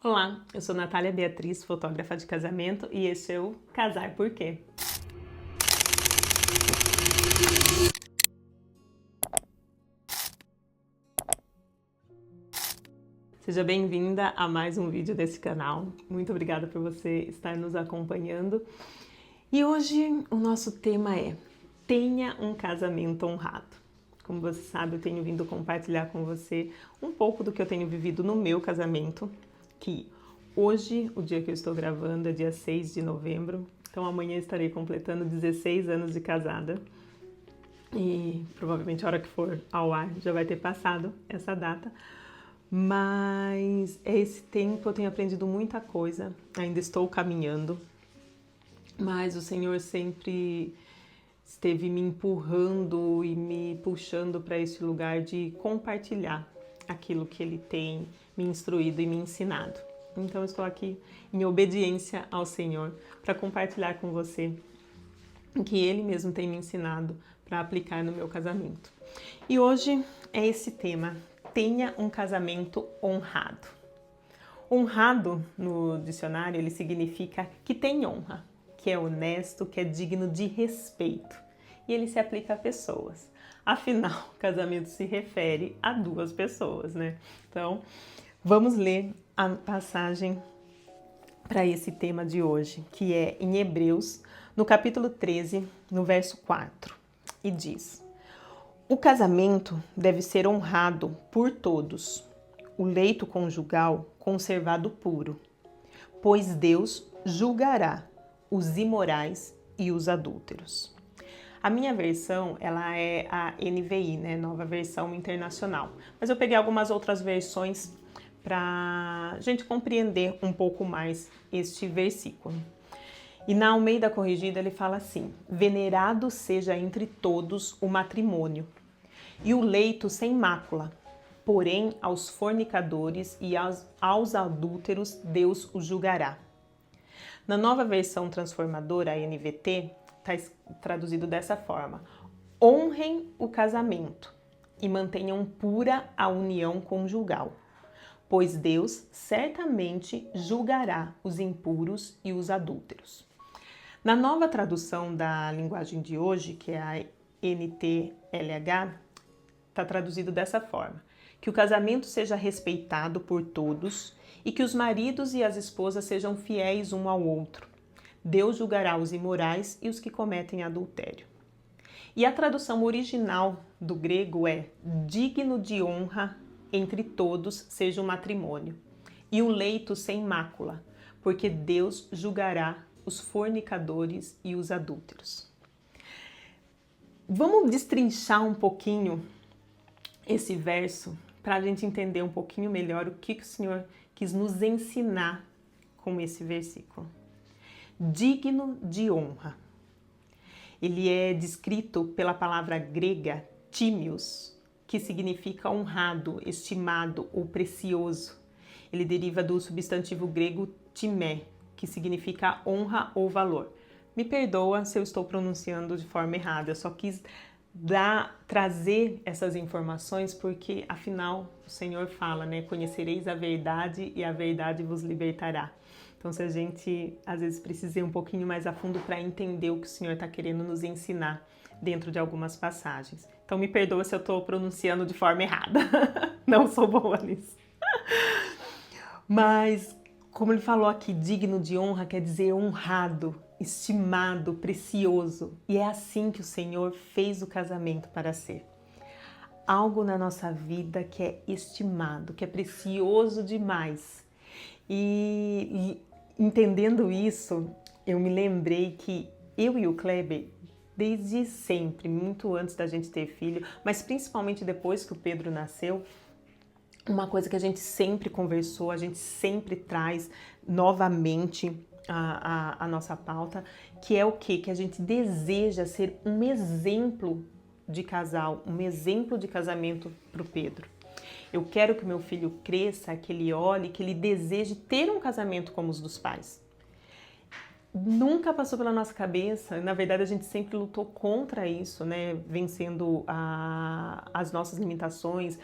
Olá, eu sou Natália Beatriz, fotógrafa de casamento, e esse é o Casar Por Quê? Seja bem-vinda a mais um vídeo desse canal. Muito obrigada por você estar nos acompanhando. E hoje o nosso tema é: tenha um casamento honrado. Como você sabe, eu tenho vindo compartilhar com você um pouco do que eu tenho vivido no meu casamento, que hoje, o dia que eu estou gravando, é dia 6 de novembro, então amanhã estarei completando 16 anos de casada. E provavelmente a hora que for ao ar já vai ter passado essa data. Mas esse tempo eu tenho aprendido muita coisa, ainda estou caminhando, mas o Senhor sempre esteve me empurrando e me puxando para esse lugar de compartilhar aquilo que Ele tem me instruído e me ensinado. Então eu estou aqui em obediência ao Senhor para compartilhar com você o que Ele mesmo tem me ensinado para aplicar no meu casamento. E hoje é esse tema: tenha um casamento honrado. Honrado, no dicionário, ele significa que tem honra, que é honesto, que é digno de respeito. E ele se aplica a pessoas. Afinal, o casamento se refere a duas pessoas, né? Então, vamos ler a passagem para esse tema de hoje, que é em Hebreus, no capítulo 13, no verso 4. E diz: o casamento deve ser honrado por todos, o leito conjugal conservado puro, pois Deus julgará os imorais e os adúlteros. A minha versão, ela é a NVI, né, Nova Versão Internacional, mas eu peguei algumas outras versões para a gente compreender um pouco mais este versículo. E na Almeida Corrigida ele fala assim: venerado seja entre todos o matrimônio, e o leito sem mácula, porém aos fornicadores e aos adúlteros Deus os julgará. Na Nova Versão Transformadora, a NVT, está traduzido dessa forma: honrem o casamento e mantenham pura a união conjugal, pois Deus certamente julgará os impuros e os adúlteros. Na nova tradução da linguagem de hoje, que é a NTLH, está traduzido dessa forma: que o casamento seja respeitado por todos e que os maridos e as esposas sejam fiéis um ao outro. Deus julgará os imorais e os que cometem adultério. E a tradução original do grego é: digno de honra entre todos seja o matrimônio, e o leito sem mácula, porque Deus julgará os fornicadores e os adúlteros. Vamos destrinchar um pouquinho esse verso para a gente entender um pouquinho melhor o que o Senhor quis nos ensinar com esse versículo. Digno de honra. Ele é descrito pela palavra grega tímios, que significa honrado, estimado ou precioso. Ele deriva do substantivo grego timé, que significa honra ou valor. Me perdoa se eu estou pronunciando de forma errada, eu só quis trazer essas informações porque, afinal, o Senhor fala, né? Conhecereis a verdade e a verdade vos libertará. Então, se a gente, às vezes, precisa ir um pouquinho mais a fundo para entender o que o Senhor está querendo nos ensinar dentro de algumas passagens. Então, me perdoa se eu estou pronunciando de forma errada. Não sou boa nisso. Mas, como ele falou aqui, digno de honra quer dizer honrado, estimado, precioso. E é assim que o Senhor fez o casamento para ser. Algo na nossa vida que é estimado, que é precioso demais. E entendendo isso, eu me lembrei que eu e o Kleber, desde sempre, muito antes da gente ter filho, mas principalmente depois que o Pedro nasceu, uma coisa que a gente sempre conversou, a gente sempre traz novamente a nossa pauta, que é o quê? Que a gente deseja ser um exemplo de casal, um exemplo de casamento para o Pedro. Eu quero que meu filho cresça, que ele olhe, que ele deseje ter um casamento como os dos pais. nunca passou pela nossa cabeça. Na verdade, a gente sempre lutou contra isso, né? Vencendo as nossas limitações,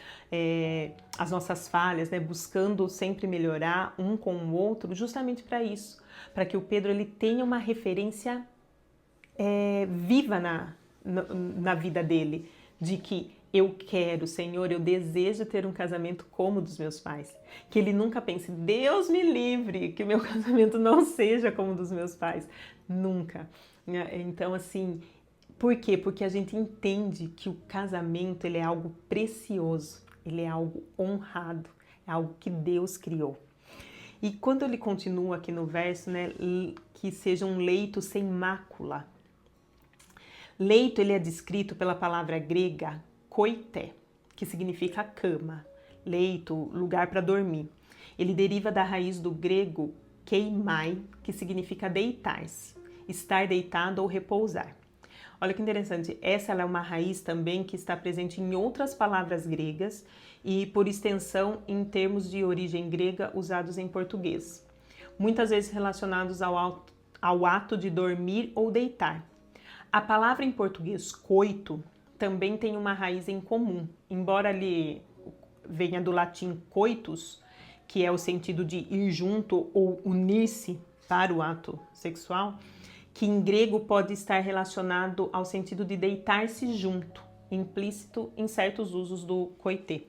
as nossas falhas, né? Buscando sempre melhorar um com o outro, justamente para isso, para que o Pedro ele tenha uma referência viva na vida dele, de que eu quero, Senhor, eu desejo ter um casamento como o dos meus pais. Que ele nunca pense, Deus me livre, que o meu casamento não seja como o dos meus pais. Nunca. Então, assim, por quê? Porque a gente entende que o casamento ele é algo precioso, ele é algo honrado, é algo que Deus criou. E quando ele continua aqui no verso, né, que seja um leito sem mácula. Leito ele é descrito pela palavra grega koité, que significa cama, leito, lugar para dormir. Ele deriva da raiz do grego keimai, que significa deitar-se, estar deitado ou repousar. Olha que interessante, essa é uma raiz também que está presente em outras palavras gregas e, por extensão, em termos de origem grega usados em português, muitas vezes relacionados ao ato de dormir ou deitar. A palavra em português coito também tem uma raiz em comum, embora ele venha do latim coitus, que é o sentido de ir junto ou unir-se para o ato sexual, que em grego pode estar relacionado ao sentido de deitar-se junto, implícito em certos usos do coité.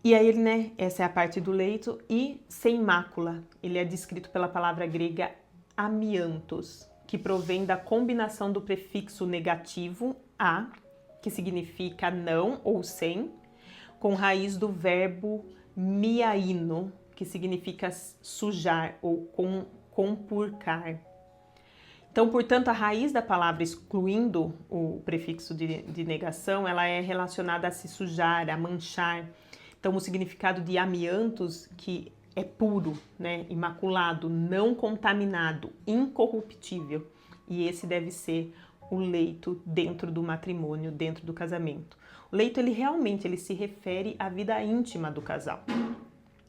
E aí, né, essa é a parte do leito, e sem mácula, ele é descrito pela palavra grega amiantos, que provém da combinação do prefixo negativo a, que significa não ou sem, com raiz do verbo miaino, que significa sujar ou compurcar. Então, portanto, a raiz da palavra, excluindo o prefixo de negação, ela é relacionada a se sujar, a manchar. Então, o significado de amiantos, que é puro, né, imaculado, não contaminado, incorruptível. E esse deve ser o leito dentro do matrimônio, dentro do casamento. O leito, ele realmente se refere à vida íntima do casal,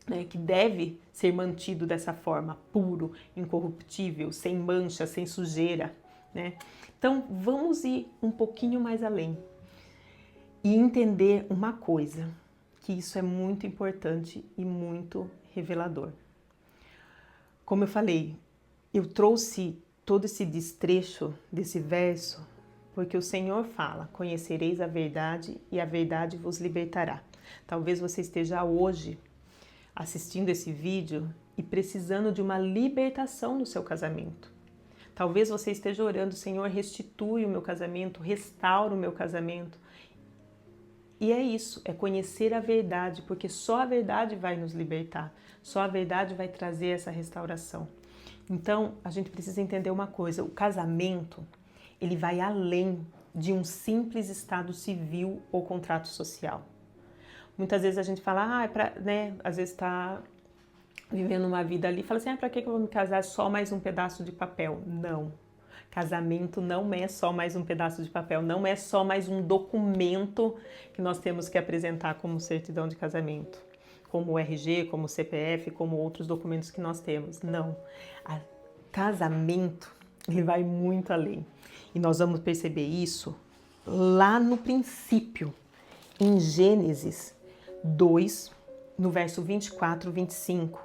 né, que deve ser mantido dessa forma, puro, incorruptível, sem mancha, sem sujeira, né? Então, vamos ir um pouquinho mais além e entender uma coisa, que isso é muito importante e muito revelador. Como eu falei, eu trouxe todo esse destrecho desse verso porque o Senhor fala, conhecereis a verdade e a verdade vos libertará. Talvez você esteja hoje assistindo esse vídeo e precisando de uma libertação no seu casamento. Talvez você esteja orando, Senhor, restitui o meu casamento, restaura o meu casamento. E é isso, é conhecer a verdade, porque só a verdade vai nos libertar, só a verdade vai trazer essa restauração. Então, a gente precisa entender uma coisa, o casamento, ele vai além de um simples estado civil ou contrato social. Muitas vezes a gente fala, né, às vezes está vivendo uma vida ali, fala assim, para que eu vou me casar? Só mais um pedaço de papel. Não. Casamento não é só mais um pedaço de papel, não é só mais um documento que nós temos que apresentar como certidão de casamento, como o RG, como o CPF, como outros documentos que nós temos. Não. Casamento, ele vai muito além. E nós vamos perceber isso lá no princípio, em Gênesis 2, no verso 24, 25.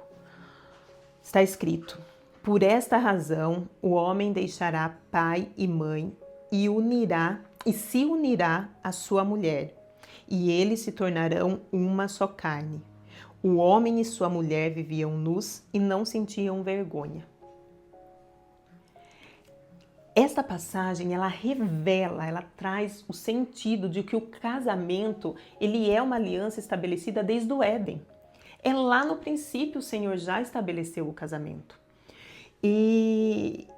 Está escrito: por esta razão, o homem deixará pai e mãe e se unirá à sua mulher, e eles se tornarão uma só carne. O homem e sua mulher viviam nus e não sentiam vergonha. Esta passagem, ela revela, ela traz o sentido de que o casamento, ele é uma aliança estabelecida desde o Éden. É lá no princípio o Senhor já estabeleceu o casamento. E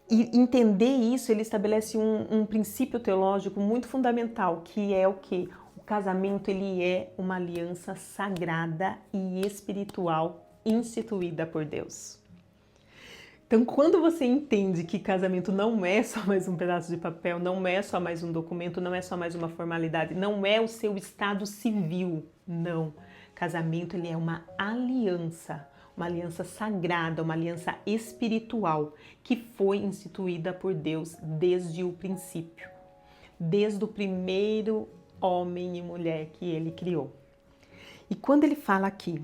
entender isso, ele estabelece um princípio teológico muito fundamental, que é o quê? O casamento, ele é uma aliança sagrada e espiritual instituída por Deus. Então, quando você entende que casamento não é só mais um pedaço de papel, não é só mais um documento, não é só mais uma formalidade, não é o seu estado civil, não. Casamento, ele é uma aliança, uma aliança sagrada, uma aliança espiritual que foi instituída por Deus desde o princípio, desde o primeiro homem e mulher que ele criou. E quando ele fala aqui,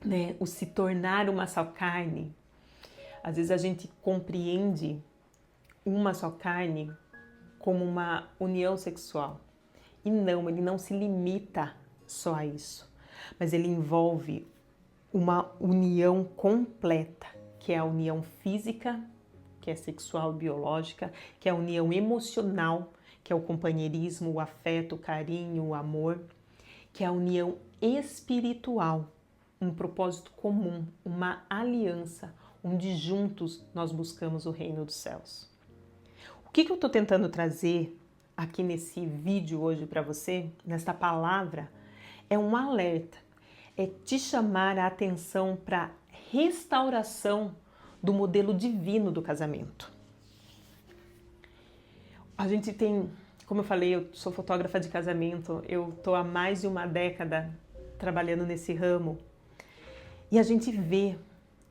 né, o se tornar uma só carne, às vezes a gente compreende uma só carne como uma união sexual. E não, ele não se limita só a isso, mas ele envolve uma união completa, que é a união física, que é sexual e biológica, que é a união emocional, que é o companheirismo, o afeto, o carinho, o amor, que é a união espiritual, um propósito comum, uma aliança, onde juntos nós buscamos o reino dos céus. O que eu estou tentando trazer aqui nesse vídeo hoje para você, nesta palavra, é um alerta, é te chamar a atenção para a restauração do modelo divino do casamento. A gente tem, como eu falei, eu sou fotógrafa de casamento, eu estou há mais de uma década trabalhando nesse ramo e a gente vê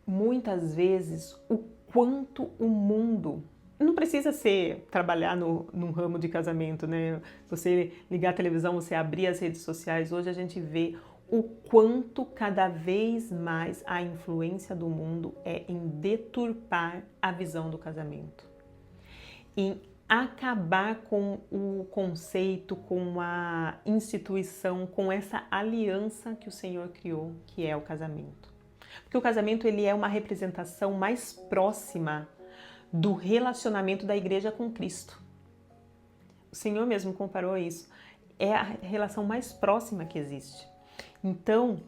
muitas vezes o quanto o mundo, não precisa ser trabalhar num ramo de casamento, né? Você ligar a televisão, você abrir as redes sociais, hoje a gente vê o quanto cada vez mais a influência do mundo é em deturpar a visão do casamento, em acabar com o conceito, com a instituição, com essa aliança que o Senhor criou, que é o casamento. Porque o casamento ele é uma representação mais próxima do relacionamento da igreja com Cristo. O Senhor mesmo comparou isso. É a relação mais próxima que existe. Então,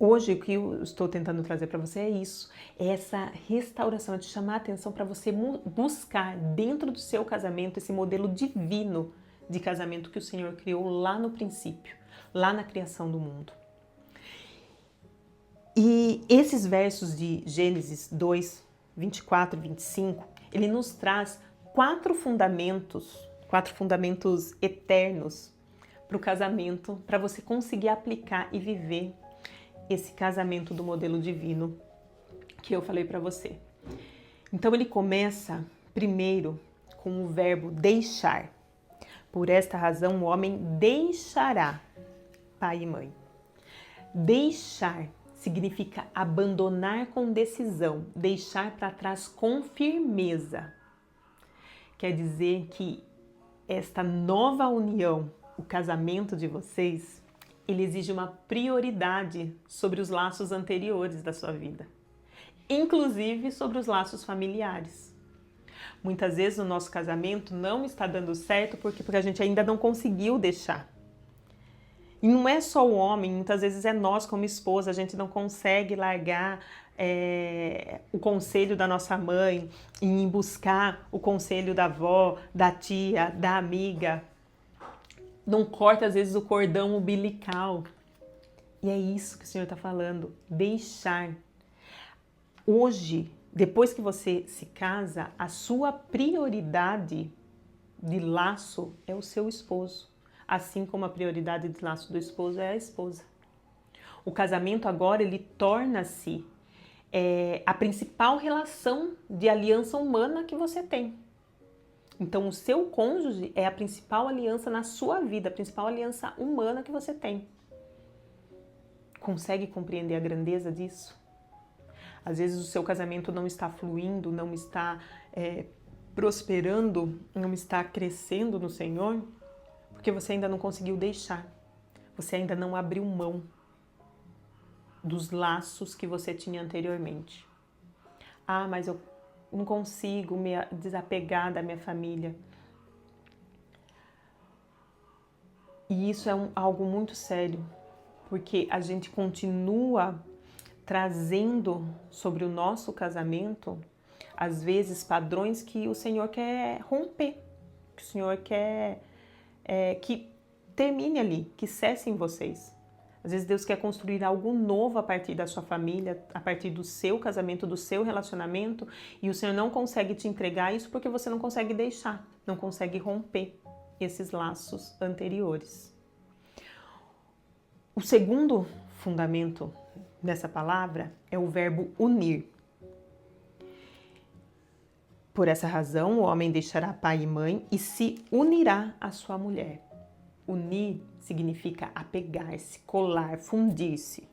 hoje o que eu estou tentando trazer para você é isso. É essa restauração, é te chamar a atenção para você buscar dentro do seu casamento esse modelo divino de casamento que o Senhor criou lá no princípio, lá na criação do mundo. E esses versos de Gênesis 2, 24 e 25, ele nos traz quatro fundamentos eternos para o casamento, para você conseguir aplicar e viver esse casamento do modelo divino que eu falei para você. Então ele começa primeiro com o verbo deixar. Por esta razão o homem deixará pai e mãe. Deixar significa abandonar com decisão, deixar para trás com firmeza. Quer dizer que esta nova união, o casamento de vocês, ele exige uma prioridade sobre os laços anteriores da sua vida, inclusive sobre os laços familiares. Muitas vezes o nosso casamento não está dando certo porque a gente ainda não conseguiu deixar. E não é só o homem, muitas vezes é nós como esposa, a gente não consegue largar o conselho da nossa mãe e ir buscar o conselho da avó, da tia, da amiga. Não corta às vezes o cordão umbilical. E é isso que o Senhor está falando, deixar. Hoje, depois que você se casa, a sua prioridade de laço é o seu esposo. Assim como a prioridade de laço do esposo é a esposa. O casamento agora, ele torna-se a principal relação de aliança humana que você tem. Então, o seu cônjuge é a principal aliança na sua vida, a principal aliança humana que você tem. Consegue compreender a grandeza disso? Às vezes o seu casamento não está fluindo, não está prosperando, não está crescendo no Senhor, porque você ainda não conseguiu deixar. Você ainda não abriu mão dos laços que você tinha anteriormente. Ah, mas eu não consigo me desapegar da minha família. E isso é algo muito sério, porque a gente continua trazendo sobre o nosso casamento, às vezes, padrões que o Senhor quer romper, que o Senhor quer que termine ali, que cesse em vocês. Às vezes Deus quer construir algo novo a partir da sua família, a partir do seu casamento, do seu relacionamento, e o Senhor não consegue te entregar isso porque você não consegue deixar, não consegue romper esses laços anteriores. O segundo fundamento nessa palavra é o verbo unir. Por essa razão, o homem deixará pai e mãe e se unirá à sua mulher. Unir significa apegar-se, colar, fundir-se.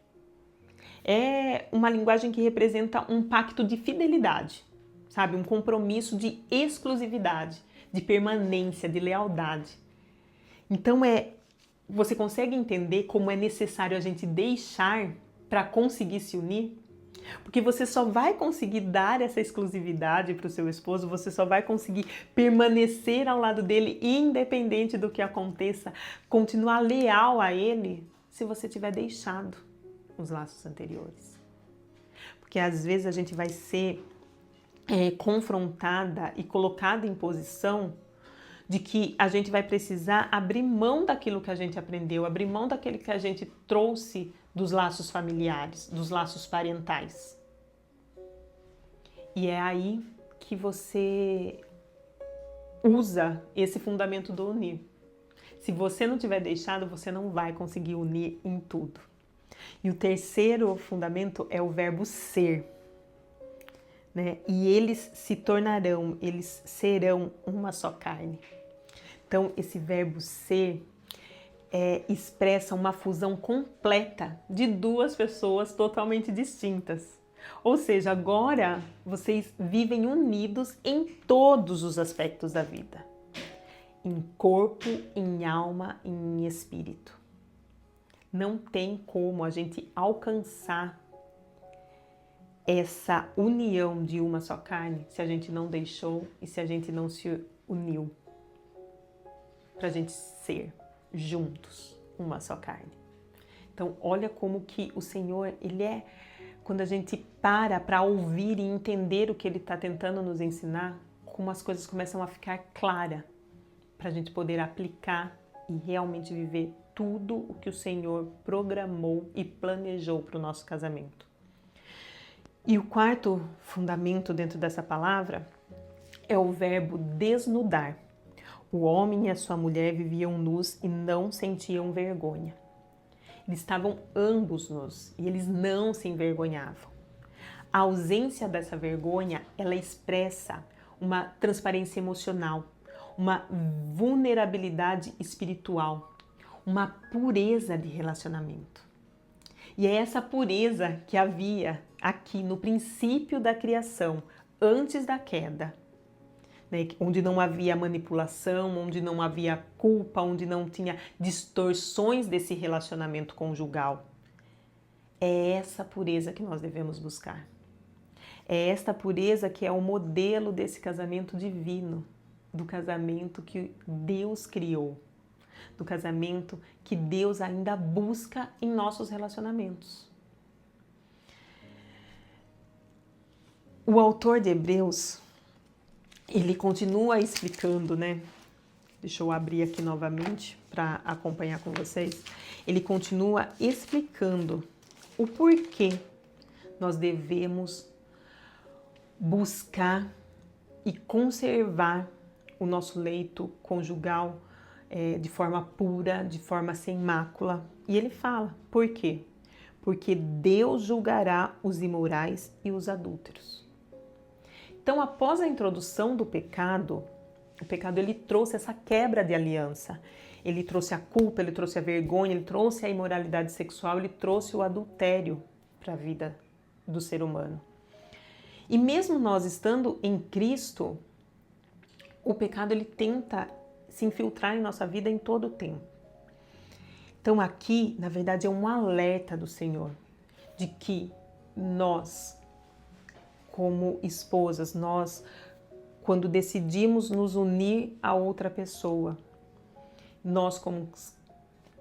É uma linguagem que representa um pacto de fidelidade, sabe? Um compromisso de exclusividade, de permanência, de lealdade. Então, você consegue entender como é necessário a gente deixar para conseguir se unir? Porque você só vai conseguir dar essa exclusividade para o seu esposo, você só vai conseguir permanecer ao lado dele, independente do que aconteça, continuar leal a ele, se você tiver deixado os laços anteriores. Porque às vezes a gente vai ser confrontada e colocada em posição de que a gente vai precisar abrir mão daquilo que a gente aprendeu, abrir mão daquilo que a gente trouxe dos laços familiares, dos laços parentais. E é aí que você usa esse fundamento do unir. Se você não tiver deixado, você não vai conseguir unir em tudo. E o terceiro fundamento é o verbo ser, né? E eles se tornarão, eles serão uma só carne. Então, esse verbo ser expressa uma fusão completa de duas pessoas totalmente distintas. Ou seja, agora vocês vivem unidos em todos os aspectos da vida. Em corpo, em alma, em espírito. Não tem como a gente alcançar essa união de uma só carne se a gente não deixou e se a gente não se uniu para a gente ser juntos uma só carne. Então, olha como que o Senhor, quando a gente para ouvir e entender o que Ele está tentando nos ensinar, como as coisas começam a ficar claras para a gente poder aplicar e realmente viver tudo o que o Senhor programou e planejou para o nosso casamento. E o quarto fundamento dentro dessa palavra é o verbo desnudar. O homem e a sua mulher viviam nus e não sentiam vergonha. Eles estavam ambos nus e eles não se envergonhavam. A ausência dessa vergonha, ela expressa uma transparência emocional, uma vulnerabilidade espiritual, uma pureza de relacionamento. E é essa pureza que havia aqui no princípio da criação, antes da queda, né? Onde não havia manipulação, onde não havia culpa, onde não tinha distorções desse relacionamento conjugal. É essa pureza que nós devemos buscar. É esta pureza que é o modelo desse casamento divino, do casamento que Deus criou, do casamento que Deus ainda busca em nossos relacionamentos. O autor de Hebreus, ele continua explicando, né? Deixa eu abrir aqui novamente para acompanhar com vocês. Ele continua explicando o porquê nós devemos buscar e conservar o nosso leito conjugal de forma pura, de forma sem mácula. E ele fala, por quê? Porque Deus julgará os imorais e os adúlteros. Então, após a introdução do pecado, o pecado ele trouxe essa quebra de aliança. Ele trouxe a culpa, ele trouxe a vergonha, ele trouxe a imoralidade sexual, ele trouxe o adultério para a vida do ser humano. E mesmo nós estando em Cristo, o pecado ele tenta se infiltrar em nossa vida em todo o tempo. Então aqui, na verdade, é um alerta do Senhor de que nós, como esposas, nós, quando decidimos nos unir a outra pessoa, nós como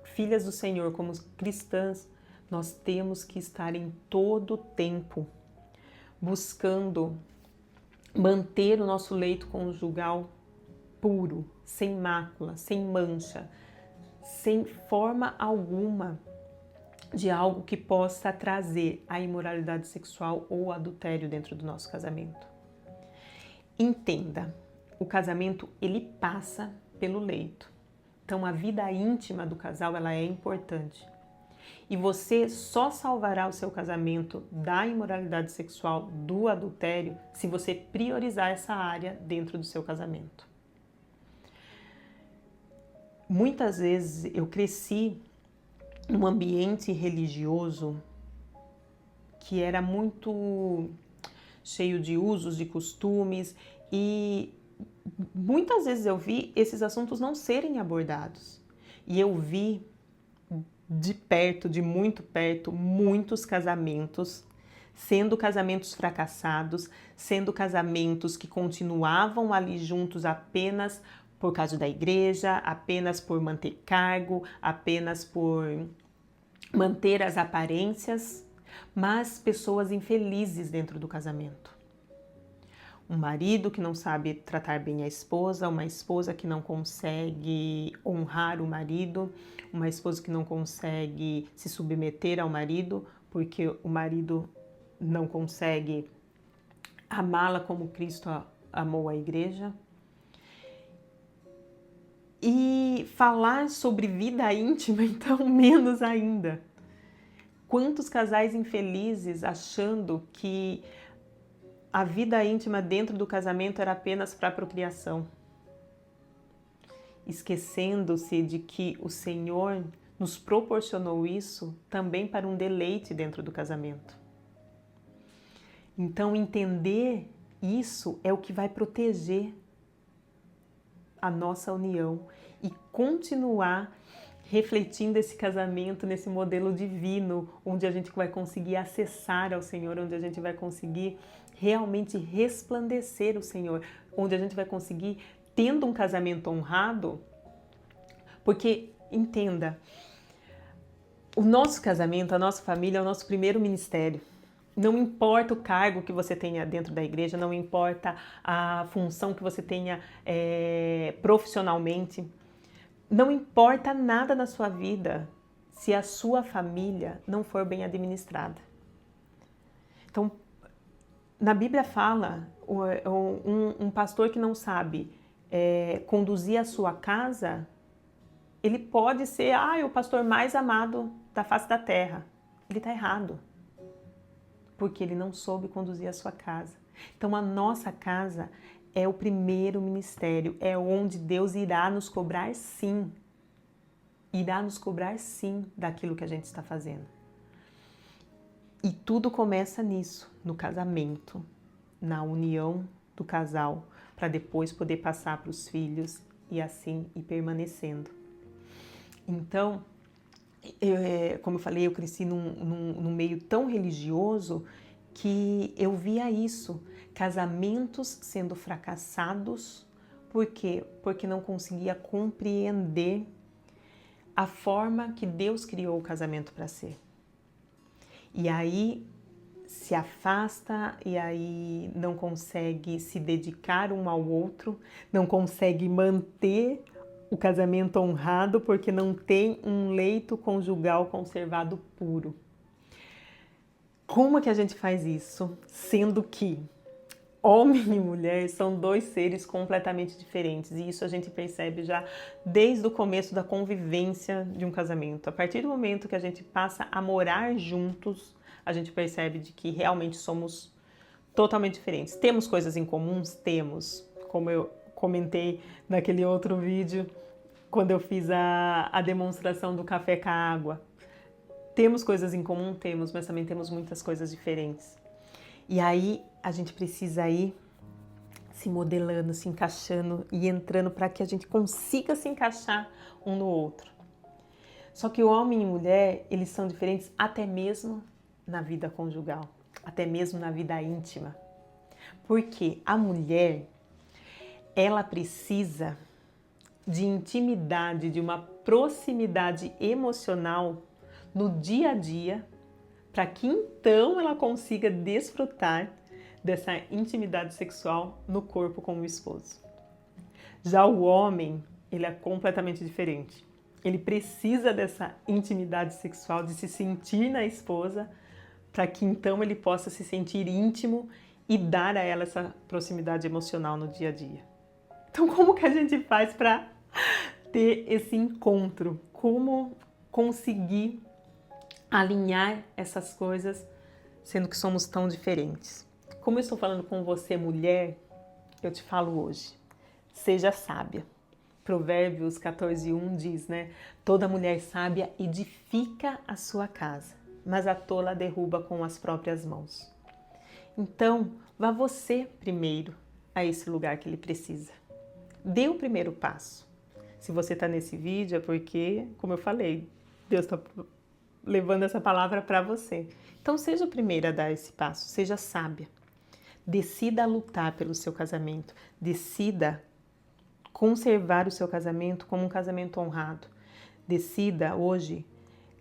filhas do Senhor, como cristãs, nós temos que estar em todo o tempo buscando manter o nosso leito conjugal puro, sem mácula, sem mancha, sem forma alguma de algo que possa trazer a imoralidade sexual ou adultério dentro do nosso casamento. Entenda, o casamento ele passa pelo leito. Então a vida íntima do casal ela é importante. E você só salvará o seu casamento da imoralidade sexual, do adultério, se você priorizar essa área dentro do seu casamento. Muitas vezes eu cresci num ambiente religioso que era muito cheio de usos, de costumes, e muitas vezes eu vi esses assuntos não serem abordados. E eu vi de perto, de muito perto, muitos casamentos, sendo casamentos fracassados, sendo casamentos que continuavam ali juntos apenas por causa da igreja, apenas por manter cargo, apenas por manter as aparências, mas pessoas infelizes dentro do casamento. Um marido que não sabe tratar bem a esposa, uma esposa que não consegue honrar o marido, uma esposa que não consegue se submeter ao marido, porque o marido não consegue amá-la como Cristo amou a igreja. E falar sobre vida íntima, então, menos ainda. Quantos casais infelizes achando que a vida íntima dentro do casamento era apenas para a procriação, esquecendo-se de que o Senhor nos proporcionou isso também para um deleite dentro do casamento. Então, entender isso é o que vai proteger a nossa união e continuar refletindo esse casamento nesse modelo divino, onde a gente vai conseguir acessar ao Senhor, onde a gente vai conseguir realmente resplandecer o Senhor, onde a gente vai conseguir, tendo um casamento honrado, porque, entenda, o nosso casamento, a nossa família é o nosso primeiro ministério. Não importa o cargo que você tenha dentro da igreja, não importa a função que você tenha profissionalmente, não importa nada na sua vida se a sua família não for bem administrada. Então, na Bíblia fala, um pastor que não sabe conduzir a sua casa, ele pode ser o pastor mais amado da face da terra. Ele está errado, porque ele não soube conduzir a sua casa. Então, a nossa casa é o primeiro ministério, é onde Deus irá nos cobrar sim. Irá nos cobrar sim daquilo que a gente está fazendo. E tudo começa nisso, no casamento, na união do casal, para depois poder passar para os filhos e assim ir permanecendo. Então, como eu falei, eu cresci num meio tão religioso que eu via isso, casamentos sendo fracassados. Por quê? Porque não conseguia compreender a forma que Deus criou o casamento para ser. E aí se afasta, e aí não consegue se dedicar um ao outro, não consegue manter o casamento honrado porque não tem um leito conjugal conservado puro. Como é que a gente faz isso, sendo que homem e mulher são dois seres completamente diferentes, e isso a gente percebe já desde o começo da convivência de um casamento. A partir do momento que a gente passa a morar juntos, a gente percebe de que realmente somos totalmente diferentes. Temos coisas em comuns? Temos. Como eu comentei naquele outro vídeo, quando eu fiz a demonstração do café com a água. Temos coisas em comum? Temos, mas também temos muitas coisas diferentes. E aí a gente precisa ir se modelando, se encaixando e entrando para que a gente consiga se encaixar um no outro. Só que o homem e mulher, eles são diferentes até mesmo na vida conjugal, até mesmo na vida íntima. Porque a mulher, ela precisa de intimidade, de uma proximidade emocional no dia a dia, para que então ela consiga desfrutar dessa intimidade sexual no corpo com o esposo. Já o homem, ele é completamente diferente. Ele precisa dessa intimidade sexual, de se sentir na esposa, para que então ele possa se sentir íntimo e dar a ela essa proximidade emocional no dia a dia. Então, como que a gente faz para ter esse encontro? Como conseguir alinhar essas coisas, sendo que somos tão diferentes. Como eu estou falando com você, mulher, eu te falo hoje, seja sábia. Provérbios 14:1 diz, né? Toda mulher sábia edifica a sua casa, mas a tola derruba com as próprias mãos. Então, vá você primeiro a esse lugar que ele precisa. Dê o primeiro passo. Se você está nesse vídeo é porque, como eu falei, Deus está levando essa palavra para você. Então, seja o primeiro a dar esse passo, seja sábia. Decida lutar pelo seu casamento, decida conservar o seu casamento como um casamento honrado. Decida hoje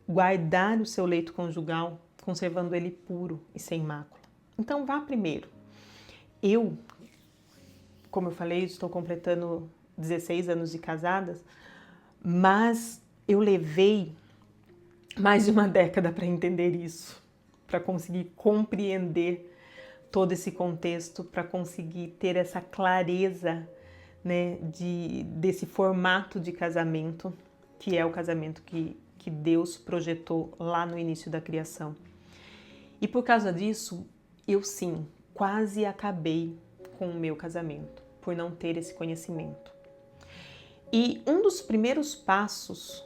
guardar o seu leito conjugal, conservando ele puro e sem mácula. Então vá primeiro. Eu, como eu falei, estou completando 16 anos de casadas, mas eu levei mais de uma década para entender isso, para conseguir compreender todo esse contexto, para conseguir ter essa clareza, né, desse formato de casamento, que é o casamento que Deus projetou lá no início da criação. E por causa disso, eu sim, quase acabei com o meu casamento, por não ter esse conhecimento. E um dos primeiros passos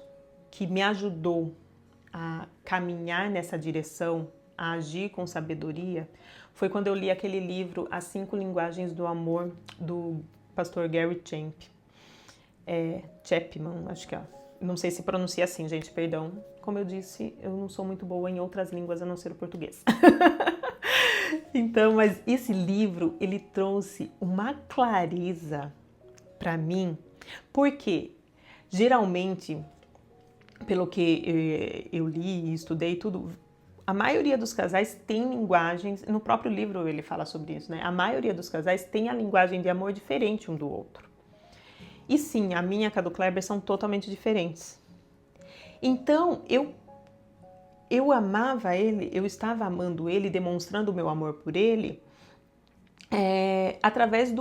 que me ajudou a caminhar nessa direção, a agir com sabedoria, foi quando eu li aquele livro As 5 Linguagens do Amor, do pastor Gary Chapman, acho que é. Não sei se pronuncia assim, gente, perdão. Como eu disse, eu não sou muito boa em outras línguas a não ser o português. Então, mas esse livro, ele trouxe uma clareza para mim, porque geralmente, pelo que eu li e estudei tudo, a maioria dos casais tem linguagens, no próprio livro ele fala sobre isso, né? A maioria dos casais tem a linguagem de amor diferente um do outro. E sim, a minha e a do Kleber são totalmente diferentes. Então, eu amava ele, eu estava amando ele, demonstrando o meu amor por ele, através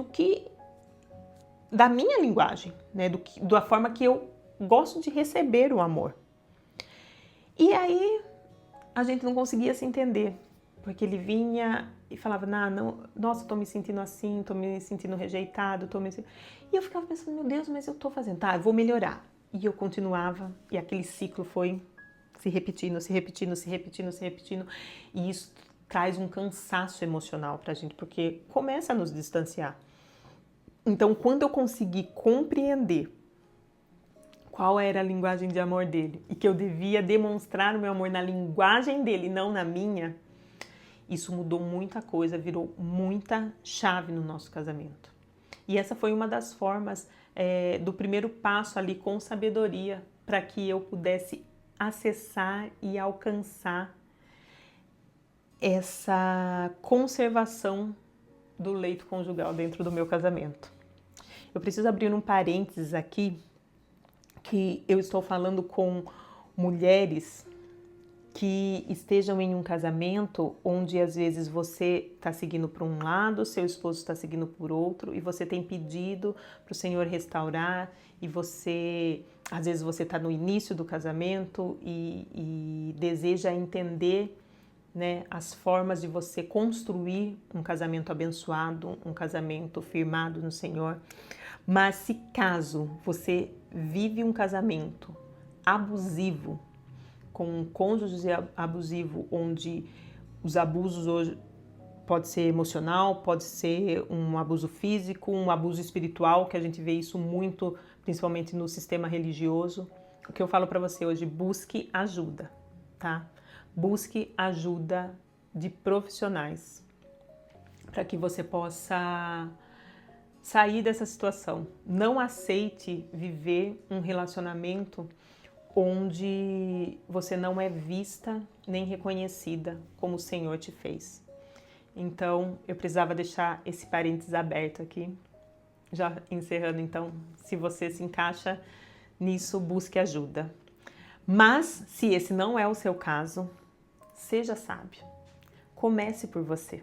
da minha linguagem, né? Da forma que eu gosto de receber o amor. E aí, a gente não conseguia se entender, porque ele vinha e falava, nossa, tô me sentindo assim, tô me sentindo rejeitado, E eu ficava pensando, meu Deus, mas eu tô fazendo, tá, eu vou melhorar. E eu continuava, e aquele ciclo foi se repetindo, e isso traz um cansaço emocional pra gente, porque começa a nos distanciar. Então, quando eu consegui compreender qual era a linguagem de amor dele e que eu devia demonstrar o meu amor na linguagem dele, não na minha, isso mudou muita coisa, virou muita chave no nosso casamento. E essa foi uma das formas do primeiro passo ali com sabedoria para que eu pudesse acessar e alcançar essa conservação do leito conjugal dentro do meu casamento. Eu preciso abrir um parênteses aqui, que eu estou falando com mulheres que estejam em um casamento onde às vezes você está seguindo por um lado, seu esposo está seguindo por outro, e você tem pedido para o Senhor restaurar, e às vezes você está no início do casamento e deseja entender, né, as formas de você construir um casamento abençoado, um casamento firmado no Senhor. Mas se caso você vive um casamento abusivo, com um cônjuge abusivo, onde os abusos hoje pode ser emocional, pode ser um abuso físico, um abuso espiritual, que a gente vê isso muito, principalmente no sistema religioso. O que eu falo para você hoje, busque ajuda, tá? Busque ajuda de profissionais para que você possa sair dessa situação. Não aceite viver um relacionamento onde você não é vista nem reconhecida como o Senhor te fez. Então, eu precisava deixar esse parênteses aberto aqui. Já encerrando, então, se você se encaixa nisso, busque ajuda. Mas, se esse não é o seu caso, seja sábio. Comece por você.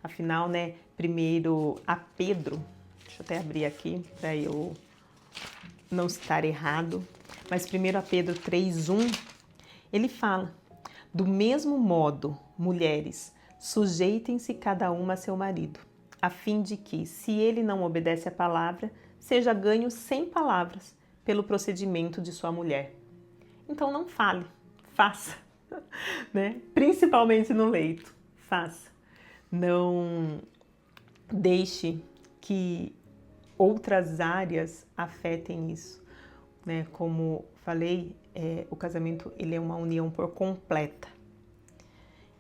Afinal, né, primeiro a Pedro, deixa eu até abrir aqui para eu não estar errado, mas primeiro a Pedro 3:1, ele fala: Do mesmo modo, mulheres, sujeitem-se cada uma a seu marido, a fim de que, se ele não obedece à palavra, seja ganho sem palavras pelo procedimento de sua mulher. Então não fale, faça, né? Principalmente no leito, faça. Não deixe que outras áreas afetem isso, né? Como falei, o casamento ele é uma união por completa.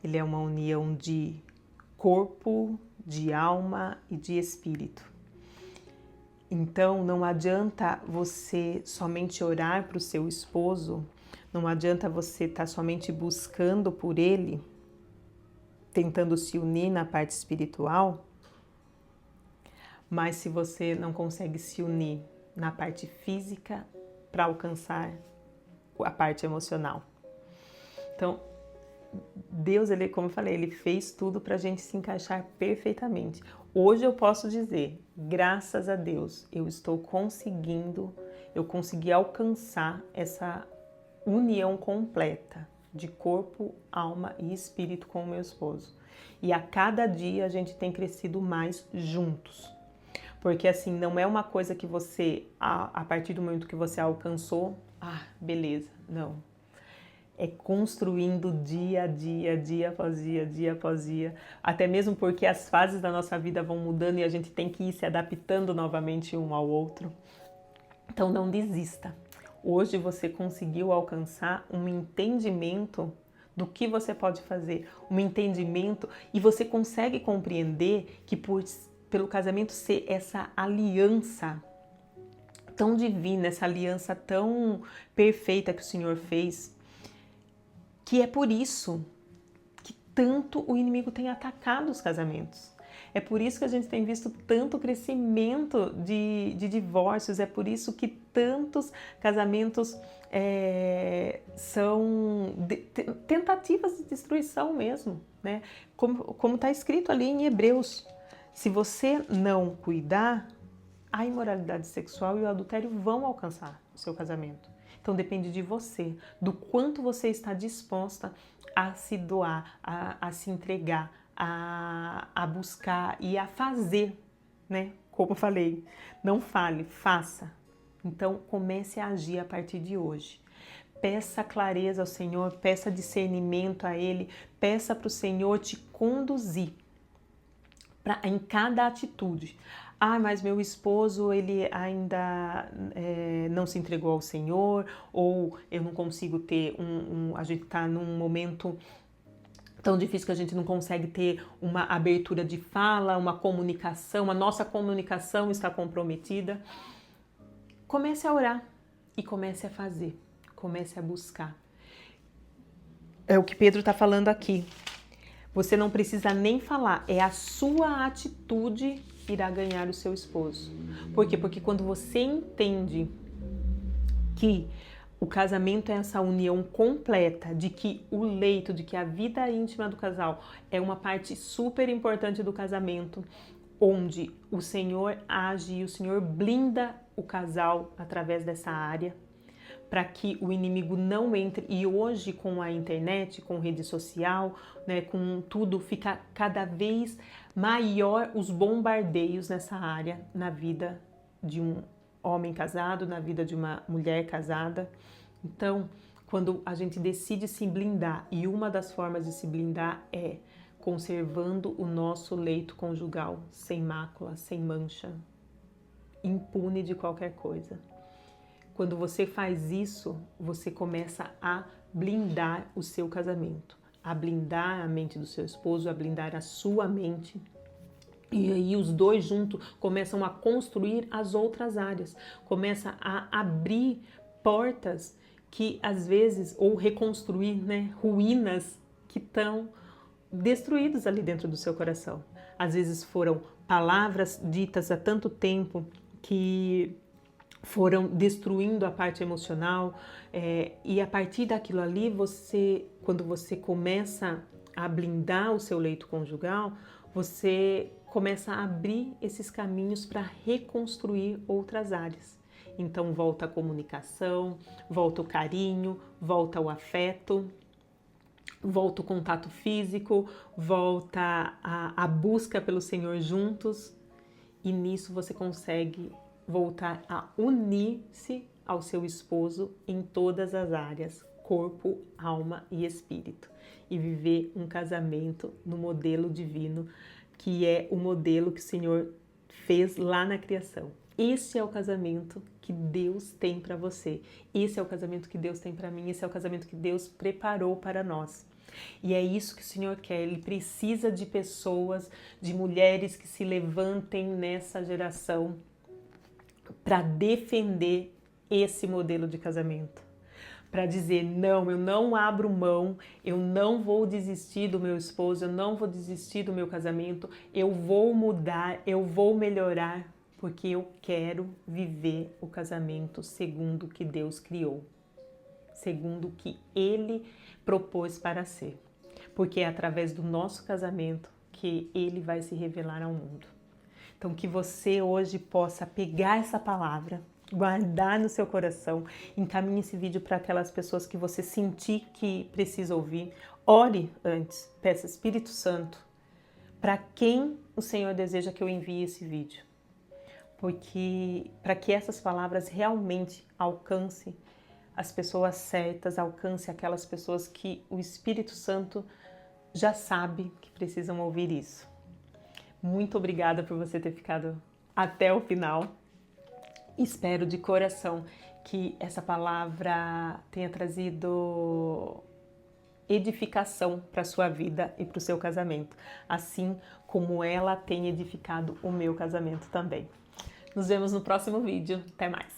Ele é uma união de corpo, de alma e de espírito. Então não adianta você somente orar para o seu esposo, não adianta você estar somente buscando por ele, tentando se unir na parte espiritual, mas se você não consegue se unir na parte física para alcançar a parte emocional. Então, Deus, ele, como eu falei, ele fez tudo para a gente se encaixar perfeitamente. Hoje eu posso dizer, graças a Deus, eu consegui alcançar essa união completa de corpo, alma e espírito com o meu esposo. E a cada dia a gente tem crescido mais juntos. Porque assim, não é uma coisa que você, a partir do momento que você alcançou, beleza, não. É construindo dia a dia, dia após dia, dia após dia. Até mesmo porque as fases da nossa vida vão mudando e a gente tem que ir se adaptando novamente um ao outro. Então não desista. Hoje você conseguiu alcançar um entendimento do que você pode fazer, um entendimento, e você consegue compreender que pelo casamento ser essa aliança tão divina, essa aliança tão perfeita que o Senhor fez, que é por isso que tanto o inimigo tem atacado os casamentos. É por isso que a gente tem visto tanto crescimento de divórcios, é por isso que tantos casamentos são tentativas de destruição mesmo, né? Como está escrito ali em Hebreus, se você não cuidar, a imoralidade sexual e o adultério vão alcançar o seu casamento. Então depende de você, do quanto você está disposta a se doar, a se entregar, a buscar e a fazer, né? Como eu falei, não fale, faça. Então comece a agir a partir de hoje. Peça clareza ao Senhor, peça discernimento a Ele, peça para o Senhor te conduzir em cada atitude. Mas meu esposo, ele ainda não se entregou ao Senhor, ou eu não consigo ter a gente está num momento tão difícil que a gente não consegue ter uma abertura de fala, uma comunicação, a nossa comunicação está comprometida. Comece a orar e comece a fazer, comece a buscar. É o que Pedro está falando aqui. Você não precisa nem falar, é a sua atitude que irá ganhar o seu esposo. Por quê? Porque quando você entende que o casamento é essa união completa, de que o leito, de que a vida íntima do casal é uma parte super importante do casamento, onde o Senhor age e o Senhor blinda o casal através dessa área, para que o inimigo não entre. E hoje, com a internet, com rede social, né, com tudo, fica cada vez maior os bombardeios nessa área, na vida de um homem casado, na vida de uma mulher casada. Então, quando a gente decide se blindar, e uma das formas de se blindar é conservando o nosso leito conjugal sem mácula, sem mancha, impune de qualquer coisa. Quando você faz isso, você começa a blindar o seu casamento, a blindar a mente do seu esposo, a blindar a sua mente. E aí os dois juntos começam a construir as outras áreas, começam a abrir portas que às vezes, ou reconstruir, né, ruínas que estão destruídas ali dentro do seu coração. Às vezes foram palavras ditas há tanto tempo que foram destruindo a parte emocional, e a partir daquilo ali, quando você começa a blindar o seu leito conjugal, você começa a abrir esses caminhos para reconstruir outras áreas. Então volta a comunicação, volta o carinho, volta o afeto, volta o contato físico, volta a busca pelo Senhor juntos, e nisso você consegue voltar a unir-se ao seu esposo em todas as áreas, corpo, alma e espírito, e viver um casamento no modelo divino, que é o modelo que o Senhor fez lá na criação. Esse é o casamento que Deus tem para você. Esse é o casamento que Deus tem para mim. Esse é o casamento que Deus preparou para nós. E é isso que o Senhor quer. Ele precisa de pessoas, de mulheres que se levantem nessa geração para defender esse modelo de casamento. Para dizer, não, eu não abro mão, eu não vou desistir do meu esposo, eu não vou desistir do meu casamento, eu vou mudar, eu vou melhorar, porque eu quero viver o casamento segundo o que Deus criou, segundo o que Ele propôs para ser. Porque é através do nosso casamento que Ele vai se revelar ao mundo. Então, que você hoje possa pegar essa palavra, guardar no seu coração, encaminhe esse vídeo para aquelas pessoas que você sentir que precisa ouvir. Ore antes, peça Espírito Santo, para quem o Senhor deseja que eu envie esse vídeo. Porque para que essas palavras realmente alcancem as pessoas certas, alcance aquelas pessoas que o Espírito Santo já sabe que precisam ouvir isso. Muito obrigada por você ter ficado até o final. Espero de coração que essa palavra tenha trazido edificação para a sua vida e para o seu casamento, assim como ela tem edificado o meu casamento também. Nos vemos no próximo vídeo. Até mais!